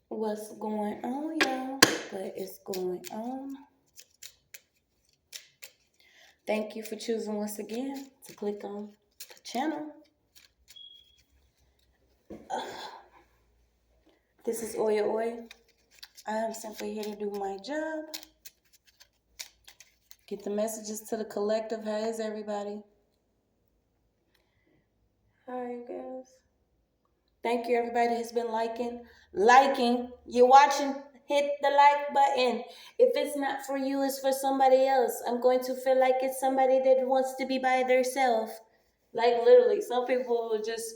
what's going on, y'all? What is going on? Thank you for choosing once again to click on the channel. This is OYAOY. I am simply here to do my job. Get the messages to the collective. How is everybody? How are you guys? Thank you, everybody who's been liking. You're watching. Hit the like button. If it's not for you, it's for somebody else. I'm going to feel like it's somebody that wants to be by themselves. Like literally, some people will just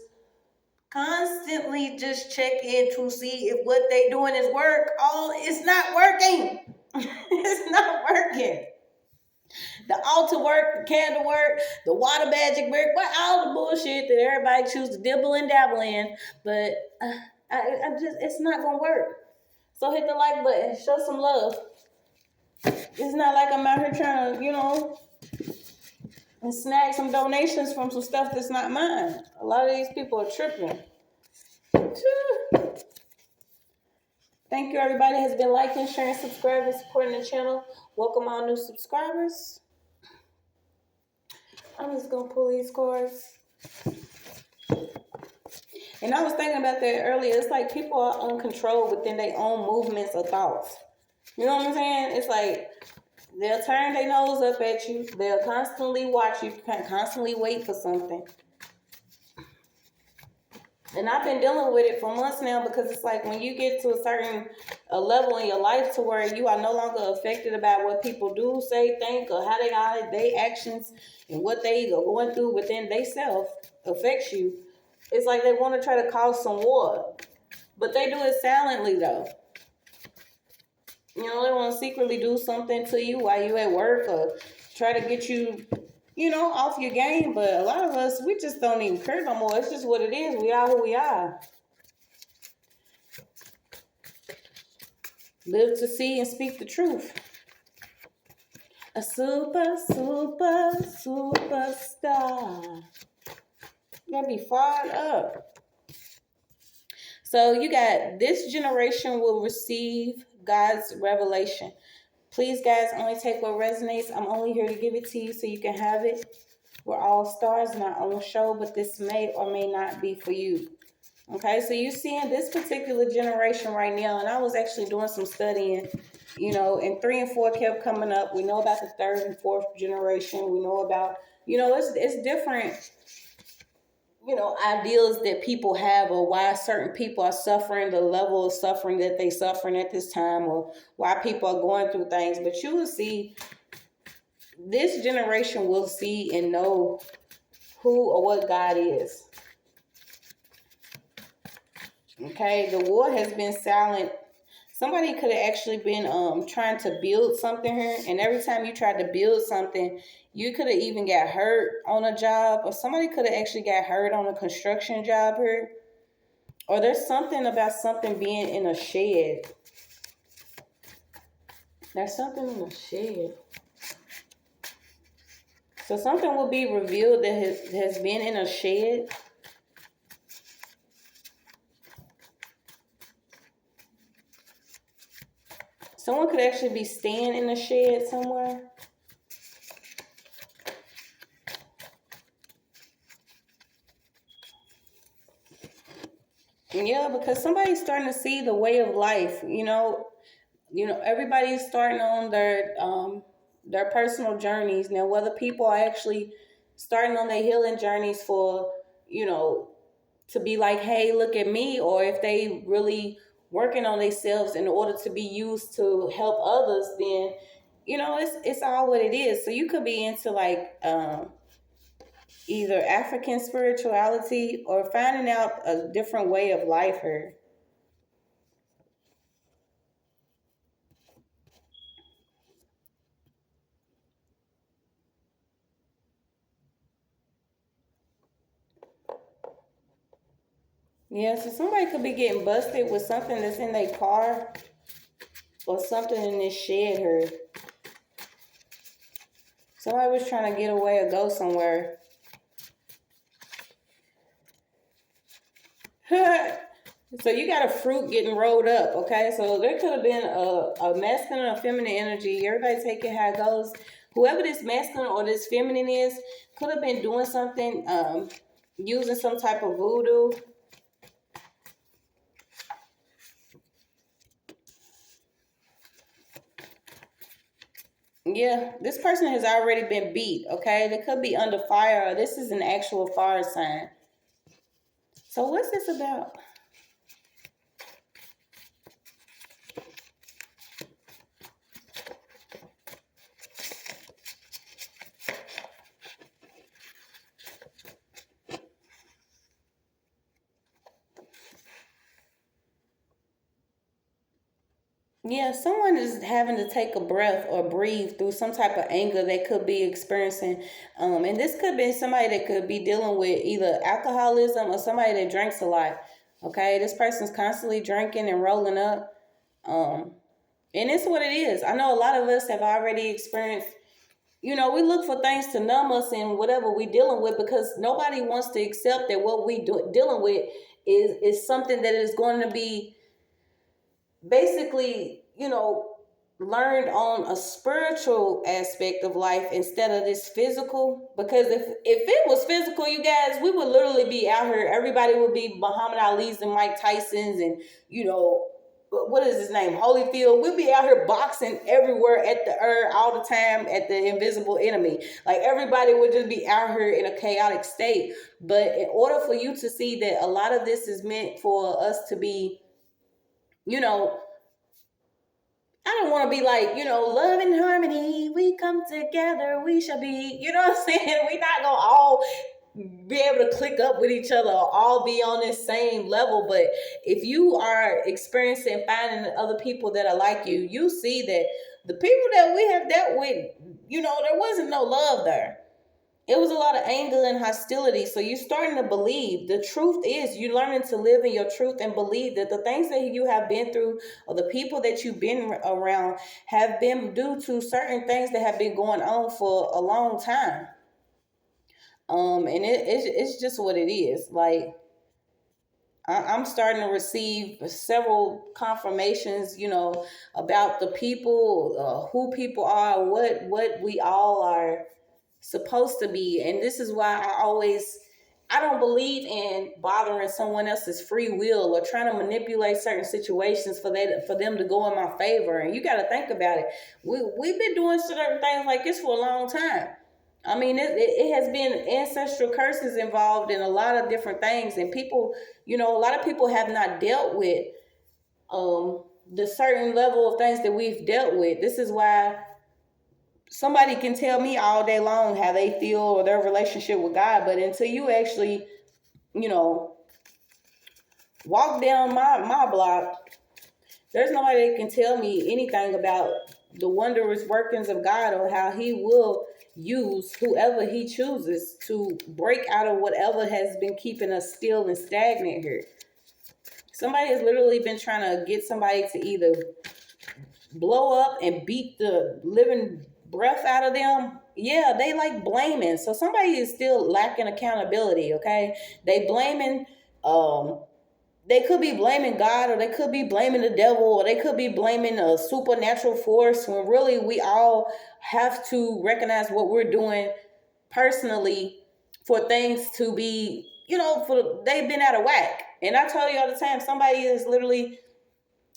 constantly just check in to see if what they doing is work. It's not working. It's not working. The altar work, the candle work, the water magic work, but all the bullshit that everybody chooses to dibble and dabble in. But it's not gonna work. So hit the like button, show some love. It's not like I'm out here trying to, and snag some donations from some stuff that's not mine. A lot of these people are tripping. Thank you, everybody has been liking, sharing, subscribing, supporting the channel. Welcome all new subscribers. I'm just gonna pull these cards. And I was thinking about that earlier. It's like people are uncontrolled within their own movements or thoughts. You know what I'm saying? It's like they'll turn their nose up at you. They'll constantly watch you, constantly wait for something. And I've been dealing with it for months now, because it's like when you get to a certain level in your life to where you are no longer affected about what people do, say, think, or how they are, their actions and what they are going through within themselves affects you. It's like they want to try to cause some war, but they do it silently though. They want to secretly do something to you while you at work, or try to get you, off your game. But a lot of us, we just don't even care no more. It's just what it is. We are who we are. Live to see and speak the truth. A superstar. You gotta be fired up. So you got, this generation will receive God's revelation. Please, guys, only take what resonates. I'm only here to give it to you so you can have it. We're all stars in our own show, but this may or may not be for you. Okay, so you're seeing this particular generation right now, and I was actually doing some studying, and 3 and 4 kept coming up. We know about the 3rd and 4th generation. We know about, it's different, ideas that people have, or why certain people are suffering the level of suffering that they suffering at this time, or why people are going through things. But you will see, this generation will see and know who or what God is. Okay, the war has been silent. Somebody could have actually been trying to build something here, and every time you tried to build something, you could have even got hurt on a job, or somebody could have actually got hurt on a construction job here. Or there's something about something being in a shed. There's something in a shed. So something will be revealed that has been in a shed. Someone could actually be staying in a shed somewhere. Yeah, because somebody's starting to see the way of life. Everybody's starting on their personal journeys now. Whether people are actually starting on their healing journeys for, to be like, hey, look at me, or if they really working on themselves in order to be used to help others, then it's all what it is. So you could be into like either African spirituality or finding out a different way of life here. Yeah, so somebody could be getting busted with something that's in their car, or something in this shed here. Somebody was trying to get away or go somewhere. So you got a fruit getting rolled up, okay? So there could have been a masculine or feminine energy. Everybody take it how it goes. Whoever this masculine or this feminine is could have been doing something, using some type of voodoo. Yeah, this person has already been beat, okay? They could be under fire. This is an actual fire sign. So what's this about? Yeah, someone is having to take a breath or breathe through some type of anger they could be experiencing. And this could be somebody that could be dealing with either alcoholism or somebody that drinks a lot. Okay, this person's constantly drinking and rolling up. And it's what it is. I know a lot of us have already experienced, we look for things to numb us in whatever we're dealing with, because nobody wants to accept that what we dealing with is something that is going to be basically, learned on a spiritual aspect of life instead of this physical. Because if it was physical, you guys, we would literally be out here. Everybody would be Muhammad Ali's and Mike Tyson's and, what is his name? Holyfield. We'd be out here boxing everywhere at the all the time at the invisible enemy. Like everybody would just be out here in a chaotic state. But in order for you to see that a lot of this is meant for us to be, I don't want to be like, love and harmony, we come together, we shall be, you know what I'm saying? We not going to all be able to click up with each other or all be on this same level. But if you are experiencing finding other people that are like you, you see that the people that we have dealt with, there wasn't no love there. It was a lot of anger and hostility. So you're starting to believe. The truth is, you're learning to live in your truth and believe that the things that you have been through or the people that you've been around have been due to certain things that have been going on for a long time. And it's just what it is. Like, I'm starting to receive several confirmations, about the people, who people are, what we all are supposed to be. And this is why I don't believe in bothering someone else's free will or trying to manipulate certain situations for them to go in my favor. And you got to think about it. We've been doing certain things like this for a long time. I mean, it has been ancestral curses involved in a lot of different things, and people, a lot of people have not dealt with the certain level of things that we've dealt with. This is why somebody can tell me all day long how they feel or their relationship with God, but until you actually, walk down my block, there's nobody that can tell me anything about the wondrous workings of God or how He will use whoever He chooses to break out of whatever has been keeping us still and stagnant here. Somebody has literally been trying to get somebody to either blow up and beat the living breath out of them. Yeah, they like blaming. So somebody is still lacking accountability, okay? They blaming, they could be blaming God, or they could be blaming the devil, or they could be blaming a supernatural force, when really we all have to recognize what we're doing personally for things to be, they've been out of whack. And I tell you all the time, somebody is literally,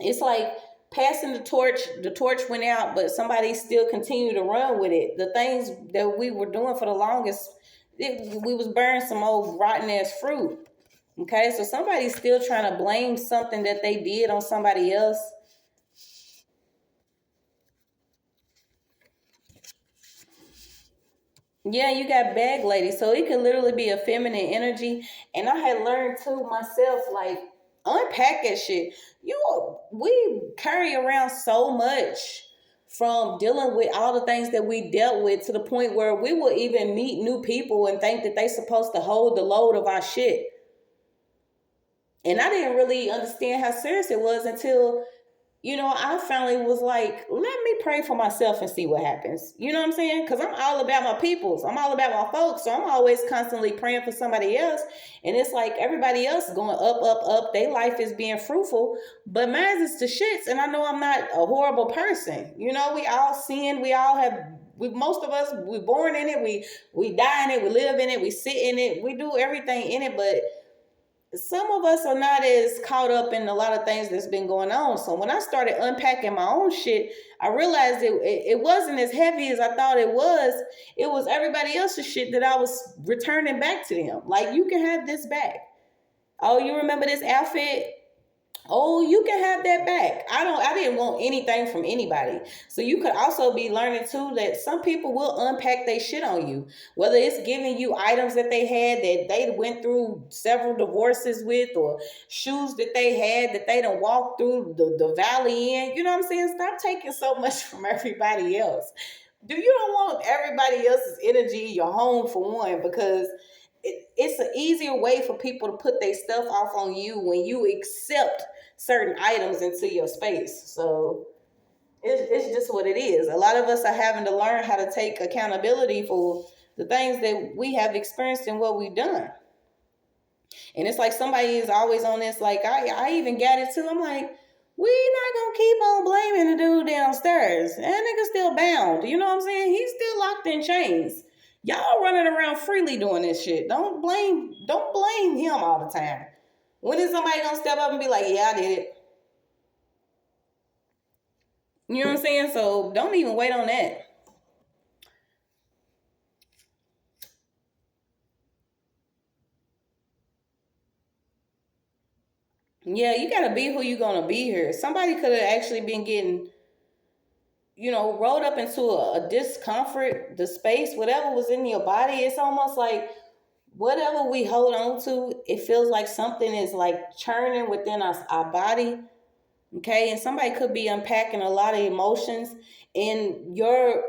it's like passing the torch went out, but somebody still continued to run with it. The things that we were doing for the longest, we was burning some old rotten ass fruit. Okay, so somebody's still trying to blame something that they did on somebody else. Yeah, you got bag lady, so it could literally be a feminine energy. And I had learned too myself, like, unpack that shit. We carry around so much from dealing with all the things that we dealt with, to the point where we will even meet new people and think that they supposed to hold the load of our shit. And I didn't really understand how serious it was until I finally was like, let me pray for myself and see what happens. You know what I'm saying? Because I'm all about my peoples. I'm all about my folks. So I'm always constantly praying for somebody else. And it's like everybody else going up, up, up. Their life is being fruitful. But mine is the shits. And I know I'm not a horrible person. We all sin. We all have, most of us, we born in it. We die in it. We live in it. We sit in it. We do everything in it. But some of us are not as caught up in a lot of things that's been going on. So when I started unpacking my own shit, I realized it wasn't as heavy as I thought it was. It was everybody else's shit that I was returning back to them. Like, you can have this back. Oh, you remember this outfit? Oh, you can have that back. I didn't want anything from anybody. So you could also be learning too that some people will unpack their shit on you. Whether it's giving you items that they had that they went through several divorces with, or shoes that they had that they done walked through the valley in. You know what I'm saying? Stop taking so much from everybody else. You don't want everybody else's energy in your home, for one, because it's an easier way for people to put their stuff off on you when you accept certain items into your space. So it's just what it is. A lot of us are having to learn how to take accountability for the things that we have experienced and what we've done. And it's like somebody is always on this, like, I even got it too. I'm like, we not gonna keep on blaming the dude downstairs. That nigga still bound. You know what I'm saying? He's still locked in chains. Y'all running around freely doing this shit. Don't blame him all the time. When is somebody gonna step up and be like, yeah, I did it? You know what I'm saying? So don't even wait on that. Yeah, you gotta be who you gonna be here. Somebody could have actually been getting, rolled up into a discomfort, the space, whatever was in your body. It's almost like whatever we hold on to, it feels like something is like churning within us, our body. Okay, and somebody could be unpacking a lot of emotions, and your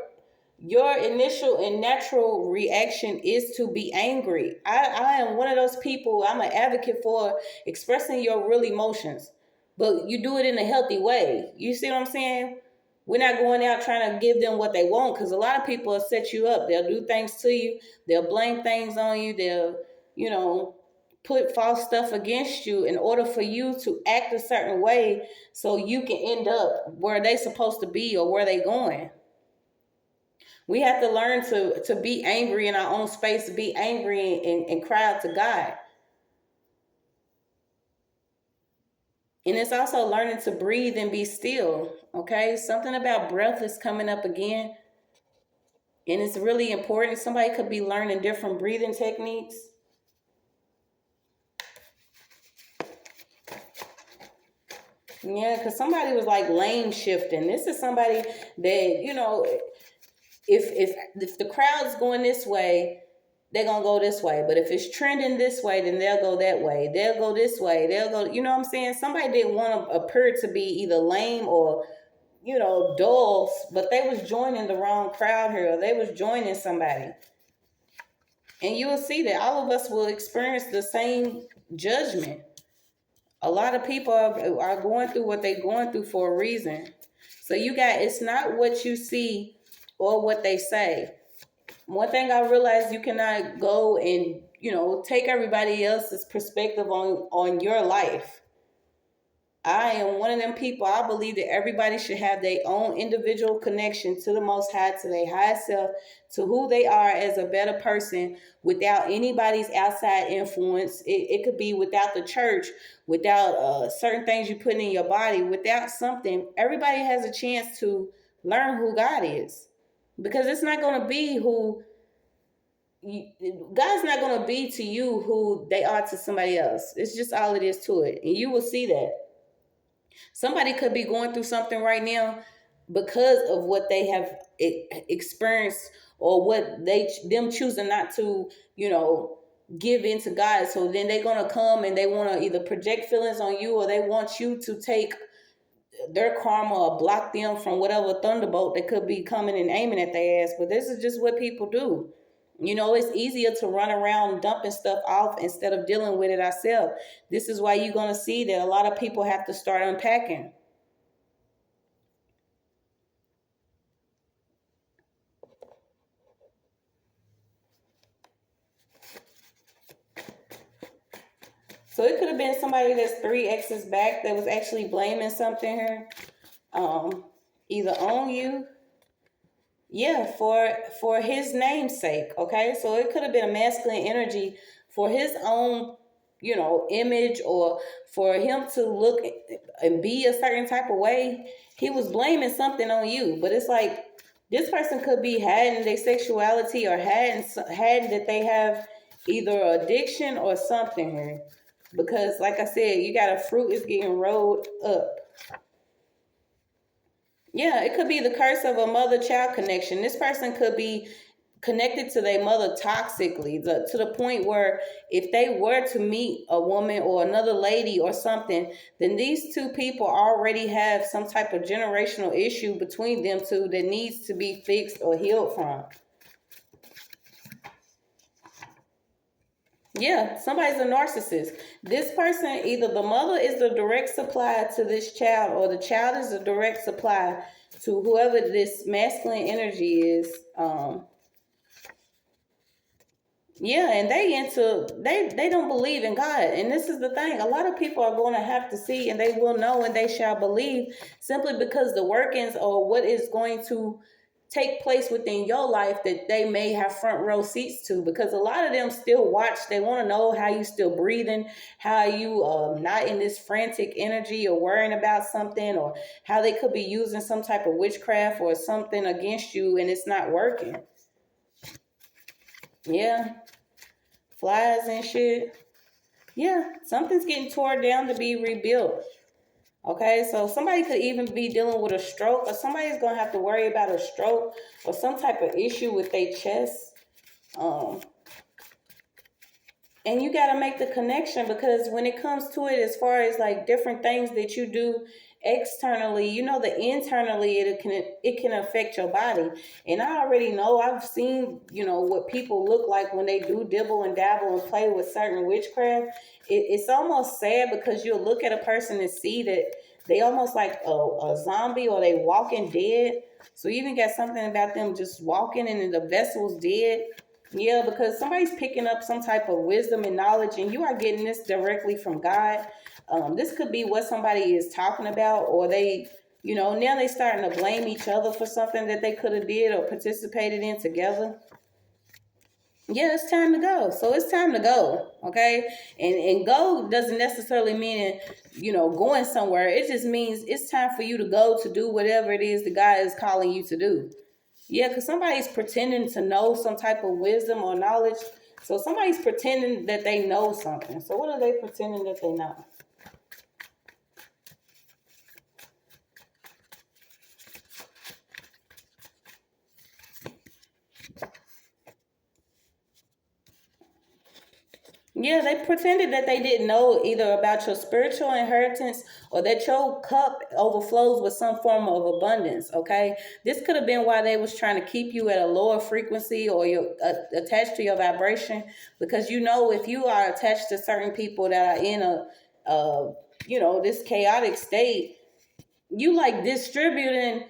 initial and natural reaction is to be angry. I am one of those people. I'm an advocate for expressing your real emotions, but you do it in a healthy way. You see what I'm saying? We're not going out trying to give them what they want, because a lot of people will set you up. They'll do things to you. They'll blame things on you. They'll, put false stuff against you in order for you to act a certain way so you can end up where they supposed to be or where they going. We have to learn to be angry in our own space, to be angry and cry out to God. And it's also learning to breathe and be still. Okay, something about breath is coming up again, and it's really important. Somebody could be learning different breathing techniques. Yeah, because somebody was like lane shifting. This is somebody that, if the crowd's going this way, they're gonna go this way. But if it's trending this way, then they'll go that way. They'll go this way. They'll go, you know what I'm saying? Somebody didn't want to appear to be either lame or, dull, but they was joining the wrong crowd here. Or they was joining somebody. And you will see that all of us will experience the same judgment. A lot of people are going through what they're going through for a reason. So it's not what you see or what they say. One thing I realized, you cannot go and, take everybody else's perspective on your life. I am one of them people. I believe that everybody should have their own individual connection to the Most High, to their higher self, to who they are as a better person, without anybody's outside influence. It could be without the church, without certain things you put in your body, without something. Everybody has a chance to learn who God is, because it's not going to be God's not going to be to you who they are to somebody else. It's just all it is to it, and you will see that. Somebody could be going through something right now because of what they have experienced, or what them choosing not to, give into God. So then they're gonna come and they want to either project feelings on you, or they want you to take their karma or block them from whatever thunderbolt that could be coming and aiming at their ass. But this is just what people do. It's easier to run around dumping stuff off instead of dealing with it ourselves. This is why you're going to see that a lot of people have to start unpacking. So it could have been somebody that's 3 exes back that was actually blaming something here, either on you, yeah, for his namesake. Okay, so it could have been a masculine energy for his own, image, or for him to look and be a certain type of way. He was blaming something on you, but it's like this person could be hiding their sexuality, or hiding that they have either addiction or something here. Because, like I said, you got a fruit is getting rolled up. Yeah, it could be the curse of a mother-child connection. This person could be connected to their mother toxically, to the point where if they were to meet a woman or another lady or something, then these two people already have some type of generational issue between them two that needs to be fixed or healed from. Yeah, somebody's a narcissist. This person, either the mother is the direct supply to this child, or the child is the direct supply to whoever this masculine energy is. Yeah, and they don't believe in God. And this is the thing. A lot of people are going to have to see, and they will know, and they shall believe, simply because the workings or what is going to take place within your life that they may have front row seats to, because a lot of them still watch. They want to know how you still breathing, how you not in this frantic energy or worrying about something, or how they could be using some type of witchcraft or something against you and it's not working. Yeah, flies and shit. Yeah, something's getting torn down to be rebuilt. Okay, so somebody could even be dealing with a stroke, or somebody's gonna have to worry about a stroke or some type of issue with their chest. And you got to make the connection, because when it comes to it, as far as like different things that you do externally, that internally it can affect your body. And I already know, I've seen, what people look like when they do dibble and dabble and play with certain witchcraft. It's almost sad, because you'll look at a person and see that they almost like a zombie, or they walking dead. So you even got something about them just walking and the vessel's dead. Yeah, because somebody's picking up some type of wisdom and knowledge, and you are getting this directly from God. This could be what somebody is talking about, or they, now they starting to blame each other for something that they could have did or participated in together. Yeah, it's time to go. So it's time to go, okay? And go doesn't necessarily mean, going somewhere. It just means it's time for you to go to do whatever it is that God is calling you to do. Yeah, because somebody's pretending to know some type of wisdom or knowledge. So somebody's pretending that they know something. So what are they pretending that they know? Yeah, they pretended that they didn't know either about your spiritual inheritance, or that your cup overflows with some form of abundance, okay? This could have been why they was trying to keep you at a lower frequency, or you're attached to your vibration, because if you are attached to certain people that are in this chaotic state, you like distributing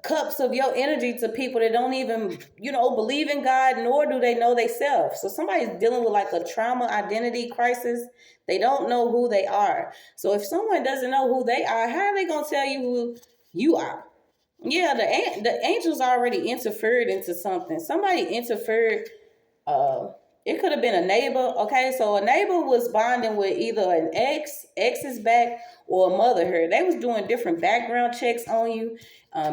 cups of your energy to people that don't even, believe in God, nor do they know themselves. So somebody's dealing with like a trauma identity crisis. They don't know who they are. So if someone doesn't know who they are, how are they going to tell you who you are? Yeah, the angels already interfered into something. Somebody interfered. It could have been a neighbor. Okay, so a neighbor was bonding with either an ex's back, or a mother here. They was doing different background checks on you,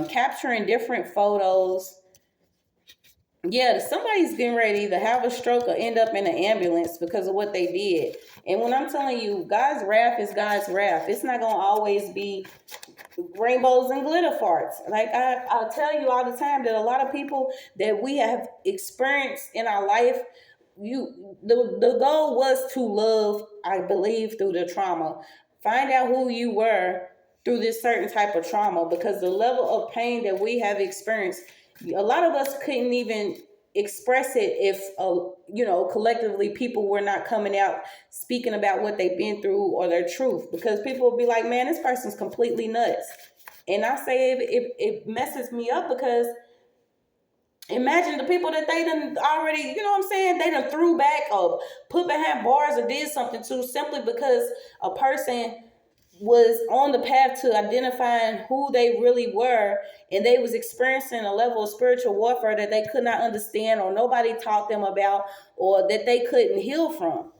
capturing different photos. Yeah, somebody's getting ready to have a stroke or end up in an ambulance because of what they did. And when I'm telling you, God's wrath is God's wrath. It's not going to always be rainbows and glitter farts. Like I tell you all the time, that a lot of people that we have experienced in our life, the goal was to love, I believe, through the trauma. Find out who you were through this certain type of trauma, because the level of pain that we have experienced, a lot of us couldn't even express it if collectively people were not coming out speaking about what they've been through or their truth, because people will be like, man, this person's completely nuts. And I say it messes me up, because Imagine the people that they done already, you know what I'm saying? They done threw back or put behind bars or did something to, simply because a person was on the path to identifying who they really were, and they was experiencing a level of spiritual warfare that they could not understand, or nobody taught them about, or that they couldn't heal from.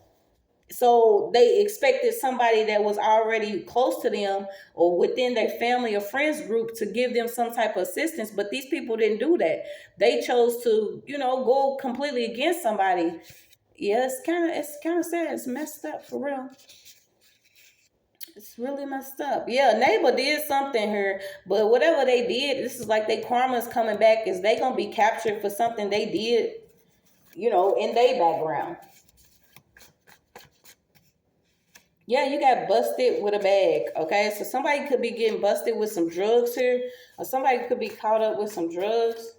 So they expected somebody that was already close to them or within their family or friends group to give them some type of assistance, but these people didn't do that. They chose to, go completely against somebody. Yeah, it's kind of sad. It's messed up for real. It's really messed up. Yeah, neighbor did something here, but whatever they did, this is like their karma's coming back. Is they gonna be captured for something they did, in their background? Yeah, you got busted with a bag. Okay, so somebody could be getting busted with some drugs here, or somebody could be caught up with some drugs.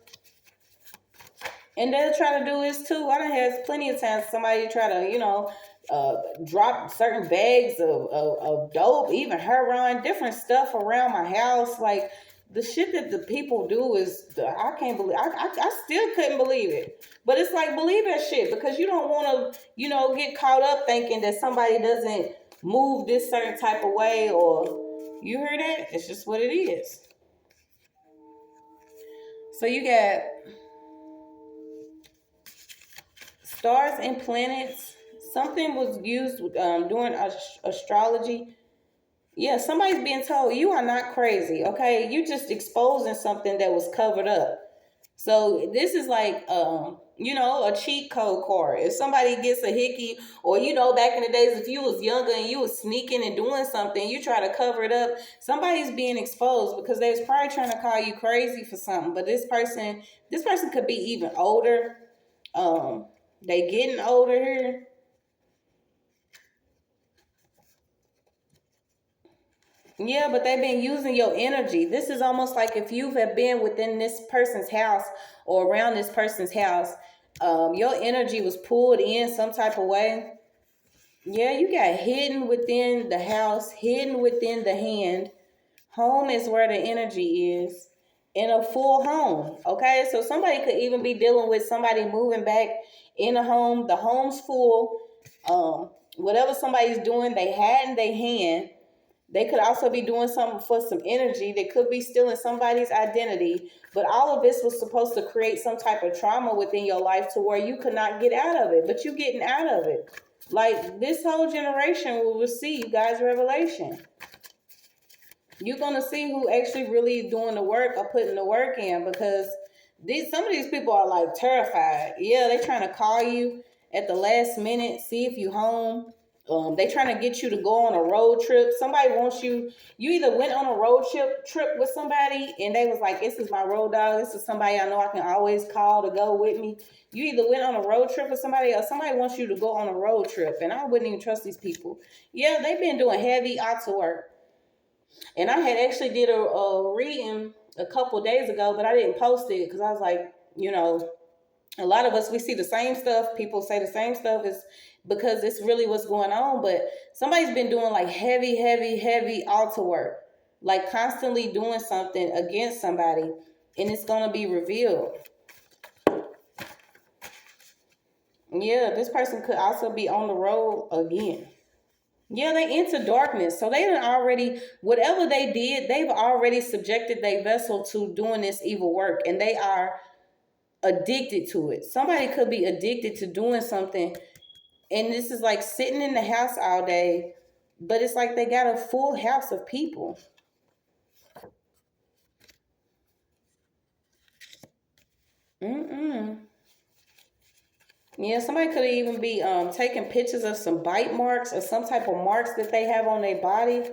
And they'll try to do this too. I done had plenty of times somebody try to, drop certain bags of dope, even heroin, different stuff around my house. Like, the shit that the people do is, I can't believe, I still couldn't believe it. But it's like, believe that shit, because you don't want to, get caught up thinking that somebody doesn't move this certain type of way, or, you hear that? It's just what it is. So you got stars and planets. Something was used during astrology. Yeah, somebody's being told you are not crazy. Okay, you just exposing something that was covered up. So this is like, a cheat code card. If somebody gets a hickey, or back in the days, if you was younger and you was sneaking and doing something, you try to cover it up. Somebody's being exposed because they was probably trying to call you crazy for something. But this person could be even older. They getting older here. Yeah, but they've been using your energy. This is almost like if you have been within this person's house or around this person's house, your energy was pulled in some type of way. Yeah, you got hidden within the house, hidden within the hand. Home is where the energy is. In a full home. Okay, so somebody could even be dealing with somebody moving back in a home. The home's full. Whatever somebody's doing, they had in their hand. They could also be doing something for some energy. They could be stealing somebody's identity. But all of this was supposed to create some type of trauma within your life to where you could not get out of it. But you getting out of it. Like, this whole generation will receive God's revelation. You're going to see who actually really doing the work or putting the work in, because some of these people are like terrified. Yeah, they trying to call you at the last minute, see if you home. They trying to get you to go on a road trip. Somebody wants you. You either went on a road trip with somebody and they was like, this is my road dog. This is somebody I know I can always call to go with me. You either went on a road trip with somebody, or somebody wants you to go on a road trip. And I wouldn't even trust these people. Yeah, they've been doing heavy altar work. And I had actually did a reading a couple days ago, but I didn't post it because I was like, a lot of us, we see the same stuff. People say the same stuff is because it's really what's going on. But somebody's been doing like heavy, heavy, heavy altar work, like constantly doing something against somebody, and it's going to be revealed. Yeah, this person could also be on the road again. Yeah, they into darkness. So they done already, whatever they did, they've already subjected their vessel to doing this evil work, and they are addicted to it. Somebody could be addicted to doing something, and this is like sitting in the house all day, but it's like they got a full house of people. Yeah, somebody could even be taking pictures of some bite marks or some type of marks that they have on their body.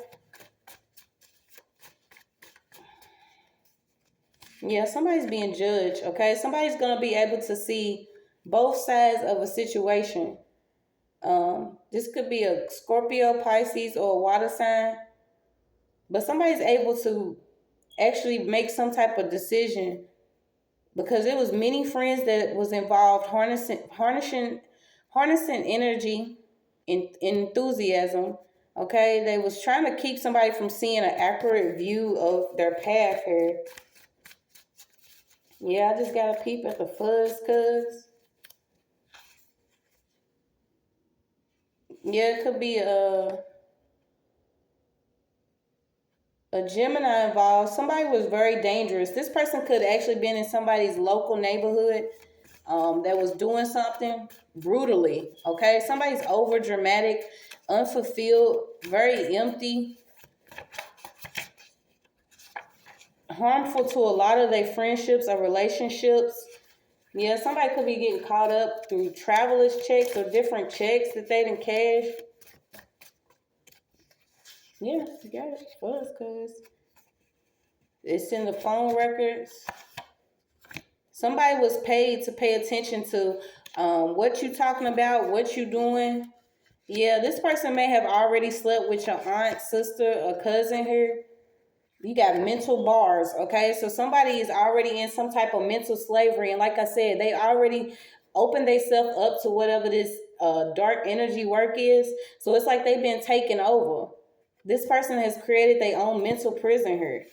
Yeah, somebody's being judged, okay? Somebody's going to be able to see both sides of a situation. This could be a Scorpio, Pisces, or a water sign. But somebody's able to actually make some type of decision, because it was many friends that was involved harnessing energy and enthusiasm. Okay, they was trying to keep somebody from seeing an accurate view of their path here. Yeah, I just got to peep at the fuzz, cuz. Yeah, it could be a Gemini involved. Somebody was very dangerous. This person could actually been in somebody's local neighborhood that was doing something brutally. Okay, somebody's over dramatic, unfulfilled, very empty, harmful to a lot of their friendships or relationships. Yeah, somebody could be getting caught up through traveler's checks or different checks that they didn't cash. Yeah, you got it. Fuzz, cuz. It's in the phone records. Somebody was paid to pay attention to what you talking about, what you doing. Yeah, this person may have already slept with your aunt, sister, or cousin here. You got mental bars, okay? So somebody is already in some type of mental slavery. And like I said, they already opened themselves up to whatever this dark energy work is. So it's like they've been taken over. This person has created their own mental prison here.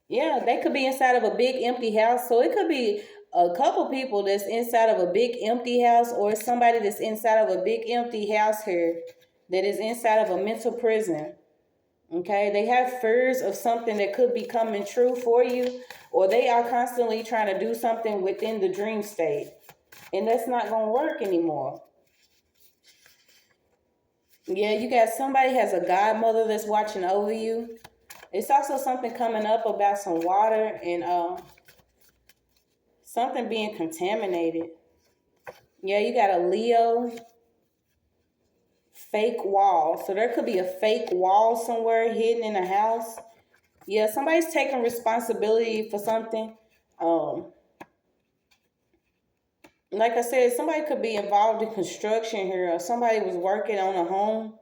Yeah, they could be inside of a big empty house. So it could be a couple people that's inside of a big empty house, or somebody that's inside of a big empty house here that is inside of a mental prison. Okay, they have fears of something that could be coming true for you, or they are constantly trying to do something within the dream state, and that's not going to work anymore. Yeah, you got somebody has a godmother that's watching over you. It's also something coming up about some water and something being contaminated. Yeah, you got a Leo fake wall. So there could be a fake wall somewhere hidden in a house. Yeah, somebody's taking responsibility for something. Like I said, somebody could be involved in construction here, or somebody was working on a home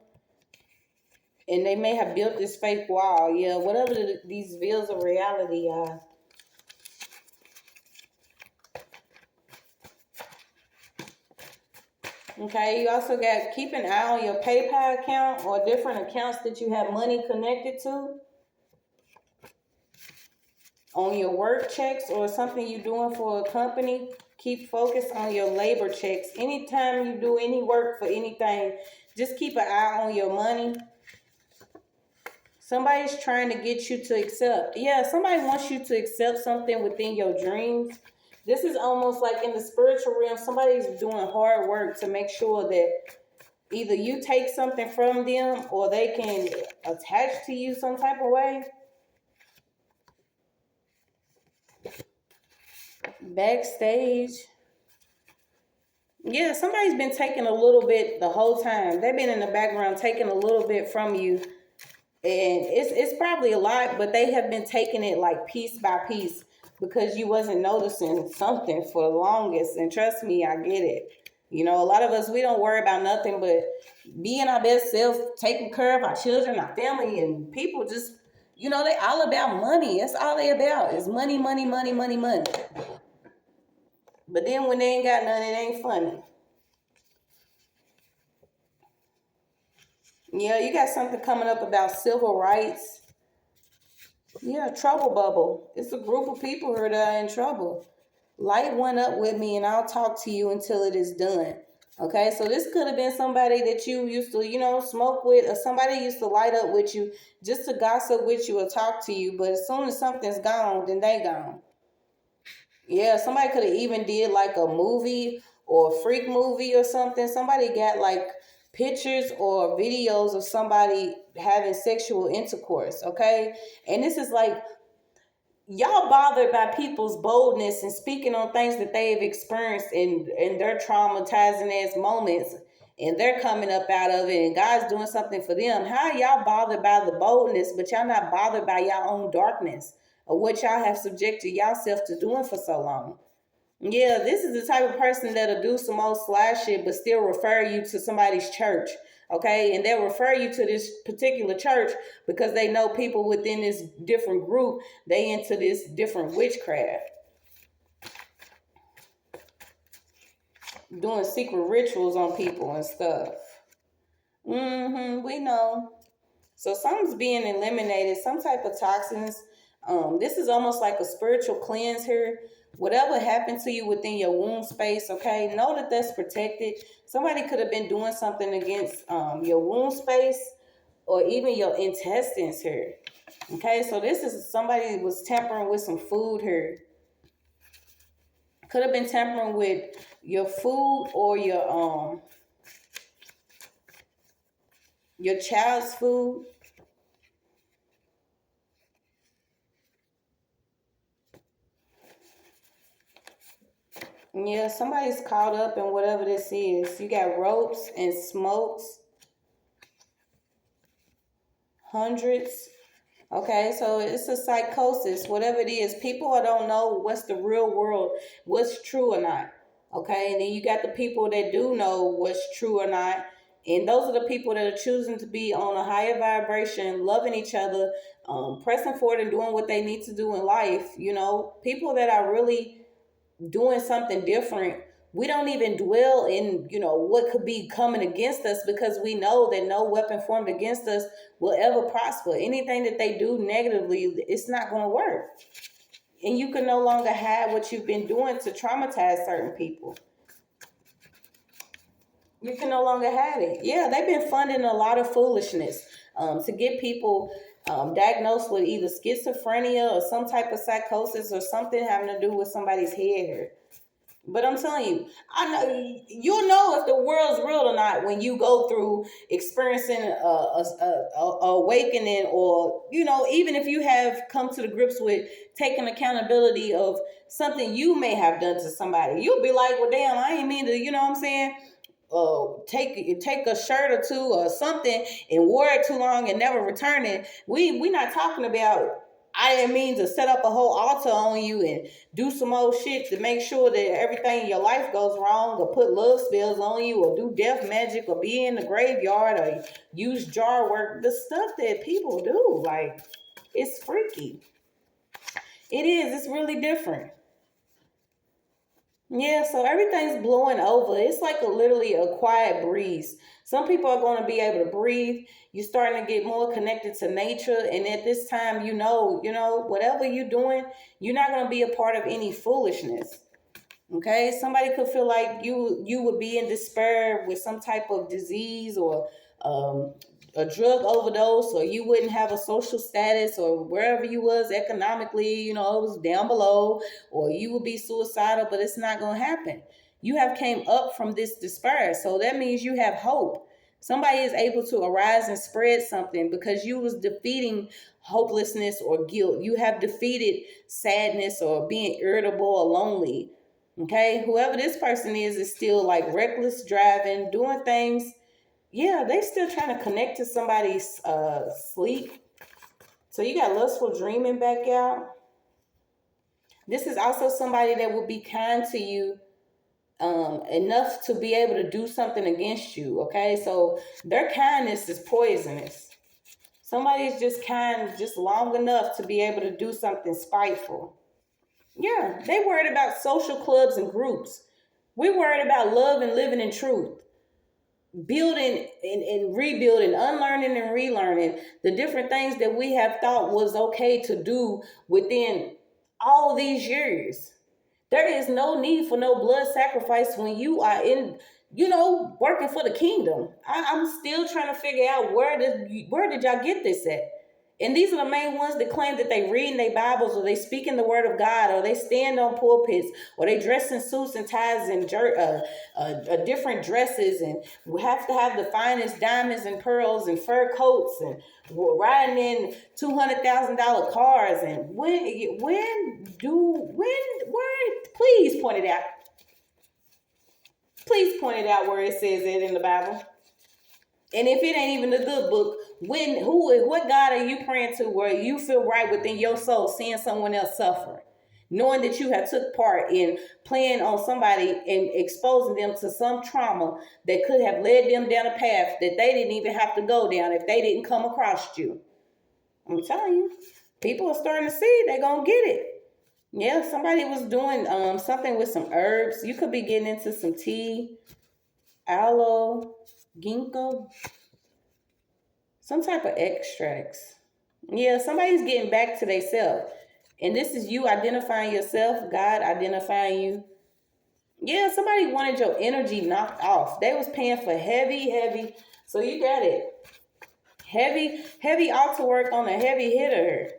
and they may have built this fake wall. Yeah, whatever these veils of reality are. Okay, you also got keep an eye on your PayPal account or different accounts that you have money connected to. On your work checks or something you're doing for a company, keep focused on your labor checks. Anytime you do any work for anything, just keep an eye on your money. Somebody's trying to get you to accept. Yeah, somebody wants you to accept something within your dreams. This is almost like in the spiritual realm, somebody's doing hard work to make sure that either you take something from them or they can attach to you some type of way. Backstage. Yeah, somebody's been taking a little bit the whole time. They've been in the background taking a little bit from you. And it's probably a lot, but they have been taking it like piece by piece because you wasn't noticing something for the longest. And trust me, I get it. You know, a lot of us, we don't worry about nothing but being our best self, taking care of our children, our family, and people just, you know, they all about money. That's all they about is money, money, money, money, money. But then when they ain't got none, it ain't funny. Yeah, you got something coming up about civil rights. Yeah, trouble bubble. It's a group of people here that are in trouble. Light one up with me and I'll talk to you until it is done. Okay, so this could have been somebody that you used to, you know, smoke with, or somebody used to light up with you just to gossip with you or talk to you. But as soon as something's gone, then they gone. Yeah, somebody could have even did like a movie or a freak movie or something. Somebody got like pictures or videos of somebody having sexual intercourse, okay? And this is like y'all bothered by people's boldness and speaking on things that they've experienced in their traumatizing ass moments, and they're coming up out of it and God's doing something for them. How are y'all bothered by the boldness, but y'all not bothered by your own darkness or what y'all have subjected yourself to doing for so long? Yeah, this is the type of person that'll do some old sly shit but still refer you to somebody's church. Okay, and they'll refer you to this particular church because they know people within this different group, they into this different witchcraft. Doing secret rituals on people and stuff. We know. So something's being eliminated, some type of toxins This is almost like a spiritual cleanse here. Whatever happened to you within your womb space, okay, know that that's protected. Somebody could have been doing something against your womb space or even your intestines here. Okay, so this is somebody was tampering with some food here. Could have been tampering with your food or your child's food. Yeah, somebody's caught up in whatever this is. You got ropes and smokes, hundreds. Okay, so it's a psychosis, whatever it is. People don't know what's the real world, what's true or not. Okay, and then you got the people that do know what's true or not. And those are the people that are choosing to be on a higher vibration, loving each other, pressing forward and doing what they need to do in life. You know, people that are really doing something different. We don't even dwell in, what could be coming against us because we know that no weapon formed against us will ever prosper. Anything that they do negatively, it's not going to work. And you can no longer hide what you've been doing to traumatize certain people. You can no longer hide it. Yeah, they've been funding a lot of foolishness to get people diagnosed with either schizophrenia or some type of psychosis or something having to do with somebody's head. But I'm telling you, I know you'll know if the world's real or not when you go through experiencing a awakening, or even if you have come to the grips with taking accountability of something you may have done to somebody. You'll be like, well, damn, I ain't mean to. You know what I'm saying? Take a shirt or two or something and wore it too long and never return it. We not talking about I didn't mean to set up a whole altar on you and do some old shit to make sure that everything in your life goes wrong, or put love spells on you, or do death magic, or be in the graveyard, or use jar work. The stuff that people do, like, it's freaky. It is. It's really different. Yeah, so everything's blowing over. It's like literally a quiet breeze. Some people are going to be able to breathe. You're starting to get more connected to nature. And at this time, whatever you're doing, you're not going to be a part of any foolishness. Okay, somebody could feel like you would be in despair with some type of disease or um, a drug overdose, or you wouldn't have a social status, or wherever you was economically, it was down below, or you would be suicidal, but it's not going to happen. You have came up from this despair, so that means you have hope. Somebody is able to arise and spread something because you was defeating hopelessness or guilt. You have defeated sadness or being irritable or lonely. Okay, whoever this person is still like reckless driving, doing things. Yeah, they still trying to connect to somebody's sleep. So you got lustful dreaming back out. This is also somebody that will be kind to you enough to be able to do something against you. Okay, so their kindness is poisonous. Somebody's just kind just long enough to be able to do something spiteful. Yeah, they worried about social clubs and groups. We worried about love and living in truth, building and rebuilding, unlearning and relearning the different things that we have thought was okay to do within all these years. There is no need for no blood sacrifice when you are in, working for the kingdom. I'm still trying to figure out where did y'all get this at? And these are the main ones that claim that they read in their Bibles, or they speak in the Word of God, or they stand on pulpits, or they dress in suits and ties and different dresses, and we have to have the finest diamonds and pearls and fur coats, and riding in $200,000 cars. And please point it out. Please point it out where it says it in the Bible. And if it ain't even the good book, what God are you praying to where you feel right within your soul seeing someone else suffering? Knowing that you have took part in playing on somebody and exposing them to some trauma that could have led them down a path that they didn't even have to go down if they didn't come across you. I'm telling you, people are starting to see they're going to get it. Yeah, somebody was doing something with some herbs. You could be getting into some tea, aloe, ginkgo, some type of extracts. Yeah, somebody's getting back to themselves. And this is you identifying yourself, God identifying you. Yeah, somebody wanted your energy knocked off. They was paying for heavy. So you got it. Heavy altar work on a heavy hitter.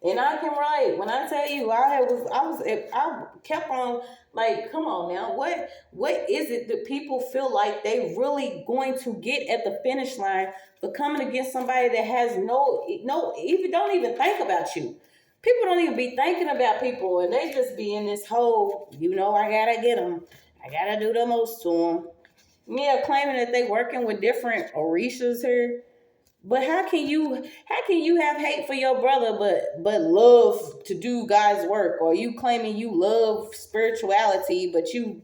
And I can write. When I tell you, I kept on like, come on now, what is it that people feel like they really going to get at the finish line for coming against somebody that has even don't even think about you. People don't even be thinking about people, and they just be in this whole, I gotta get them, I gotta do the most to them. Yeah, claiming that they working with different orishas here. But how can you have hate for your brother but love to do God's work? Or you claiming you love spirituality, but you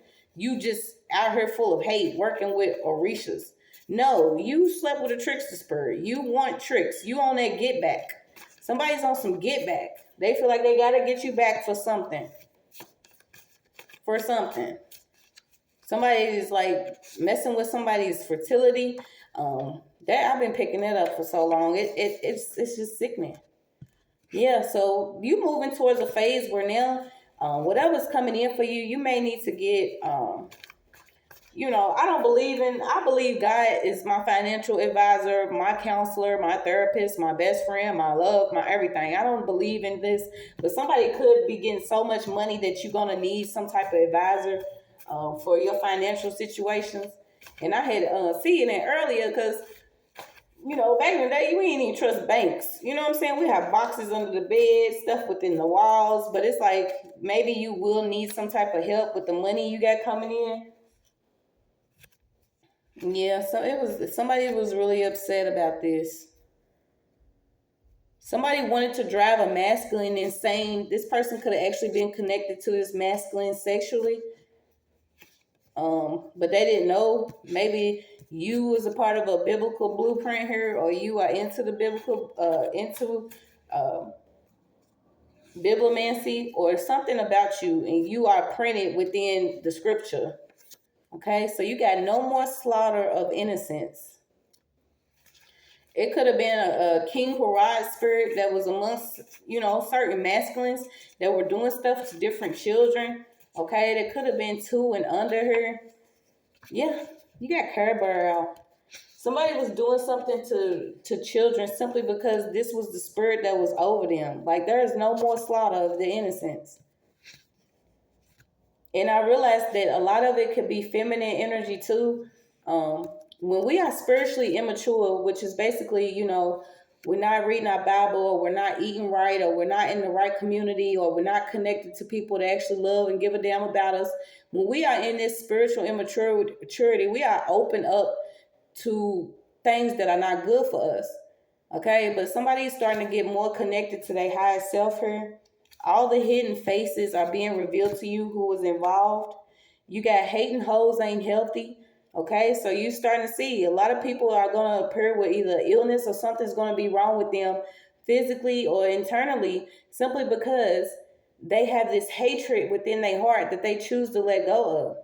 just out here full of hate working with orishas. No, you slept with a trickster spirit. You want tricks. You on that get back. Somebody's on some get back. They feel like they gotta get you back for something. For something. Somebody is like messing with somebody's fertility. That I've been picking it up for so long. It's just sickening. Yeah, so you moving towards a phase where now, whatever's coming in for you, you may need to get. I believe God is my financial advisor, my counselor, my therapist, my best friend, my love, my everything. I don't believe in this, but somebody could be getting so much money that you're gonna need some type of advisor for your financial situations. And I had seen it earlier because back in the day, you ain't even trust banks. You know what I'm saying? We have boxes under the bed, stuff within the walls, but it's like maybe you will need some type of help with the money you got coming in. Yeah, so somebody was really upset about this. Somebody wanted to drive a masculine insane. This person could have actually been connected to this masculine sexually. But they didn't know. Maybe you was a part of a biblical blueprint here, or you are into the biblical into uh, bibliomancy, or something about you, and you are printed within the scripture. Okay, so you got no more slaughter of innocents. It could have been a King Herod spirit that was amongst, certain masculines that were doing stuff to different children. Okay, that could have been two and under her. Yeah, you got Kerber out. Somebody was doing something to children simply because this was the spirit that was over them. Like there is no more slaughter of the innocents. And I realized that a lot of it could be feminine energy too. When we are spiritually immature, which is basically, we're not reading our Bible, or we're not eating right, or we're not in the right community, or we're not connected to people that actually love and give a damn about us. When we are in this spiritual immaturity, we are open up to things that are not good for us. Okay, but somebody's starting to get more connected to their higher self here. All the hidden faces are being revealed to you who was involved. You got hating hoes ain't healthy. Okay, so you starting to see a lot of people are going to appear with either illness or something's going to be wrong with them physically or internally, simply because they have this hatred within their heart that they choose to let go of.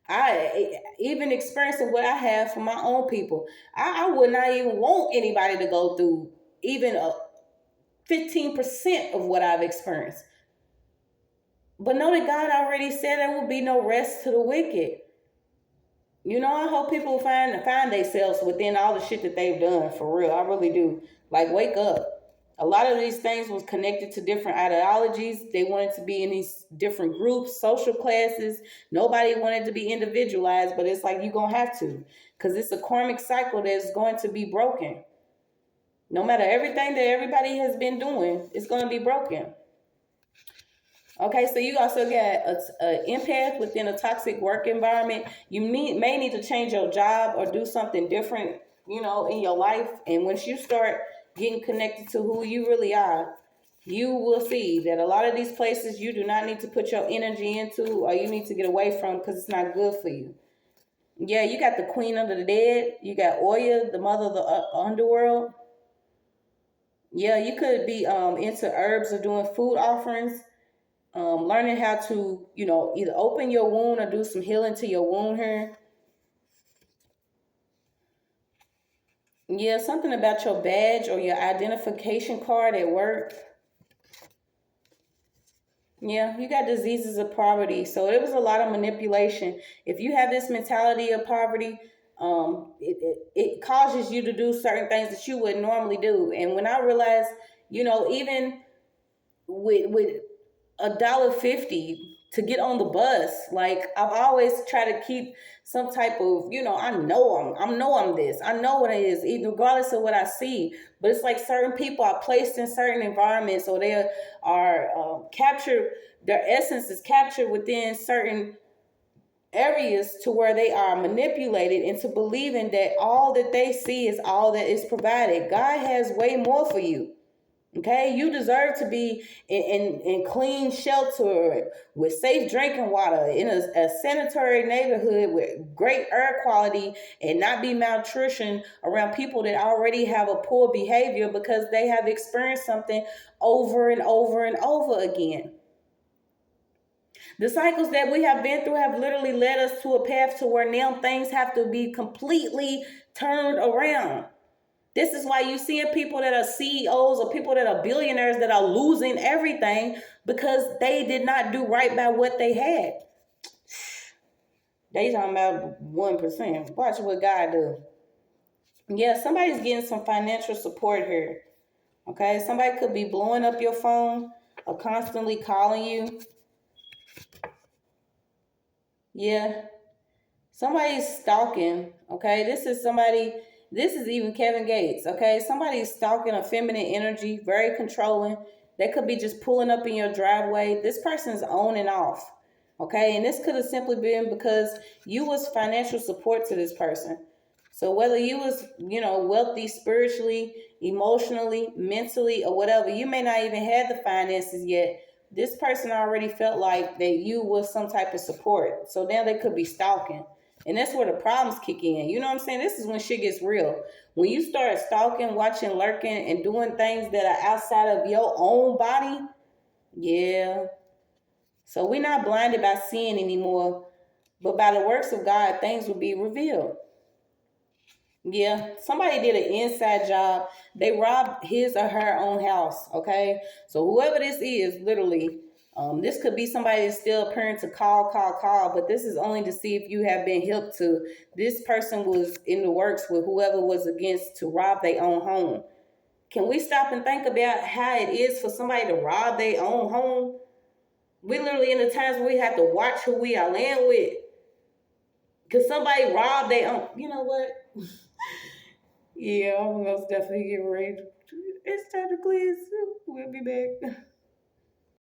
I even experiencing what I have for my own people. I would not even want anybody to go through even a 15% of what I've experienced. But know that God already said there will be no rest to the wicked. I hope people find themselves within all the shit that they've done, for real. I really do. Like, wake up. A lot of these things was connected to different ideologies. They wanted to be in these different groups, social classes. Nobody wanted to be individualized, but it's like you're going to have to, because it's a karmic cycle that's going to be broken. No matter everything that everybody has been doing, it's going to be broken. Okay, so you also got an empath within a toxic work environment. You may need to change your job or do something different, in your life. And once you start getting connected to who you really are, you will see that a lot of these places you do not need to put your energy into, or you need to get away from, because it's not good for you. Yeah, you got the queen under the dead. You got Oya, the mother of the underworld. Yeah, you could be into herbs or doing food offerings. Learning how to, either open your wound or do some healing to your wound here. Yeah, something about your badge or your identification card at work. Yeah, you got diseases of poverty. So it was a lot of manipulation. If you have this mentality of poverty, it causes you to do certain things that you would normally do. And when I realized, even with $1.50 to get on the bus. Like I've always tried to keep some type of, I know I'm this. I know what it is, even regardless of what I see. But it's like certain people are placed in certain environments, or they are captured. Their essence is captured within certain areas to where they are manipulated into believing that all that they see is all that is provided. God has way more for you. Okay, you deserve to be in clean shelter with safe drinking water in a sanitary neighborhood with great air quality, and not be malnutrition around people that already have a poor behavior because they have experienced something over and over and over again. The cycles that we have been through have literally led us to a path to where now things have to be completely turned around. This is why you see people that are CEOs or people that are billionaires that are losing everything because they did not do right by what they had. They talking about 1%. Watch what God do. Yeah, somebody's getting some financial support here. Okay, somebody could be blowing up your phone or constantly calling you. Yeah, somebody's stalking. Okay, this is even Kevin Gates. Okay, somebody's stalking a feminine energy, very controlling. They could be just pulling up in your driveway. This person's on and off. Okay, and this could have simply been because you was financial support to this person. So whether you was, wealthy spiritually, emotionally, mentally, or whatever, you may not even have the finances yet. This person already felt like that you was some type of support. So now they could be stalking. And that's where the problems kick in. You know what I'm saying? This is when shit gets real. When you start stalking, watching, lurking, and doing things that are outside of your own body, yeah. So we're not blinded by sin anymore, but by the works of God, things will be revealed. Yeah, somebody did an inside job. They robbed his or her own house. Okay, so whoever this is, literally, this could be somebody that's still appearing to call, but this is only to see if you have been helped to. This person was in the works with whoever was against to rob their own home. Can we stop and think about how it is for somebody to rob their own home? We literally in the times where we have to watch who we are laying with. Cause somebody robbed their own. You know what? Yeah, I'm most definitely getting ready. It's time to cleanse. We'll be back.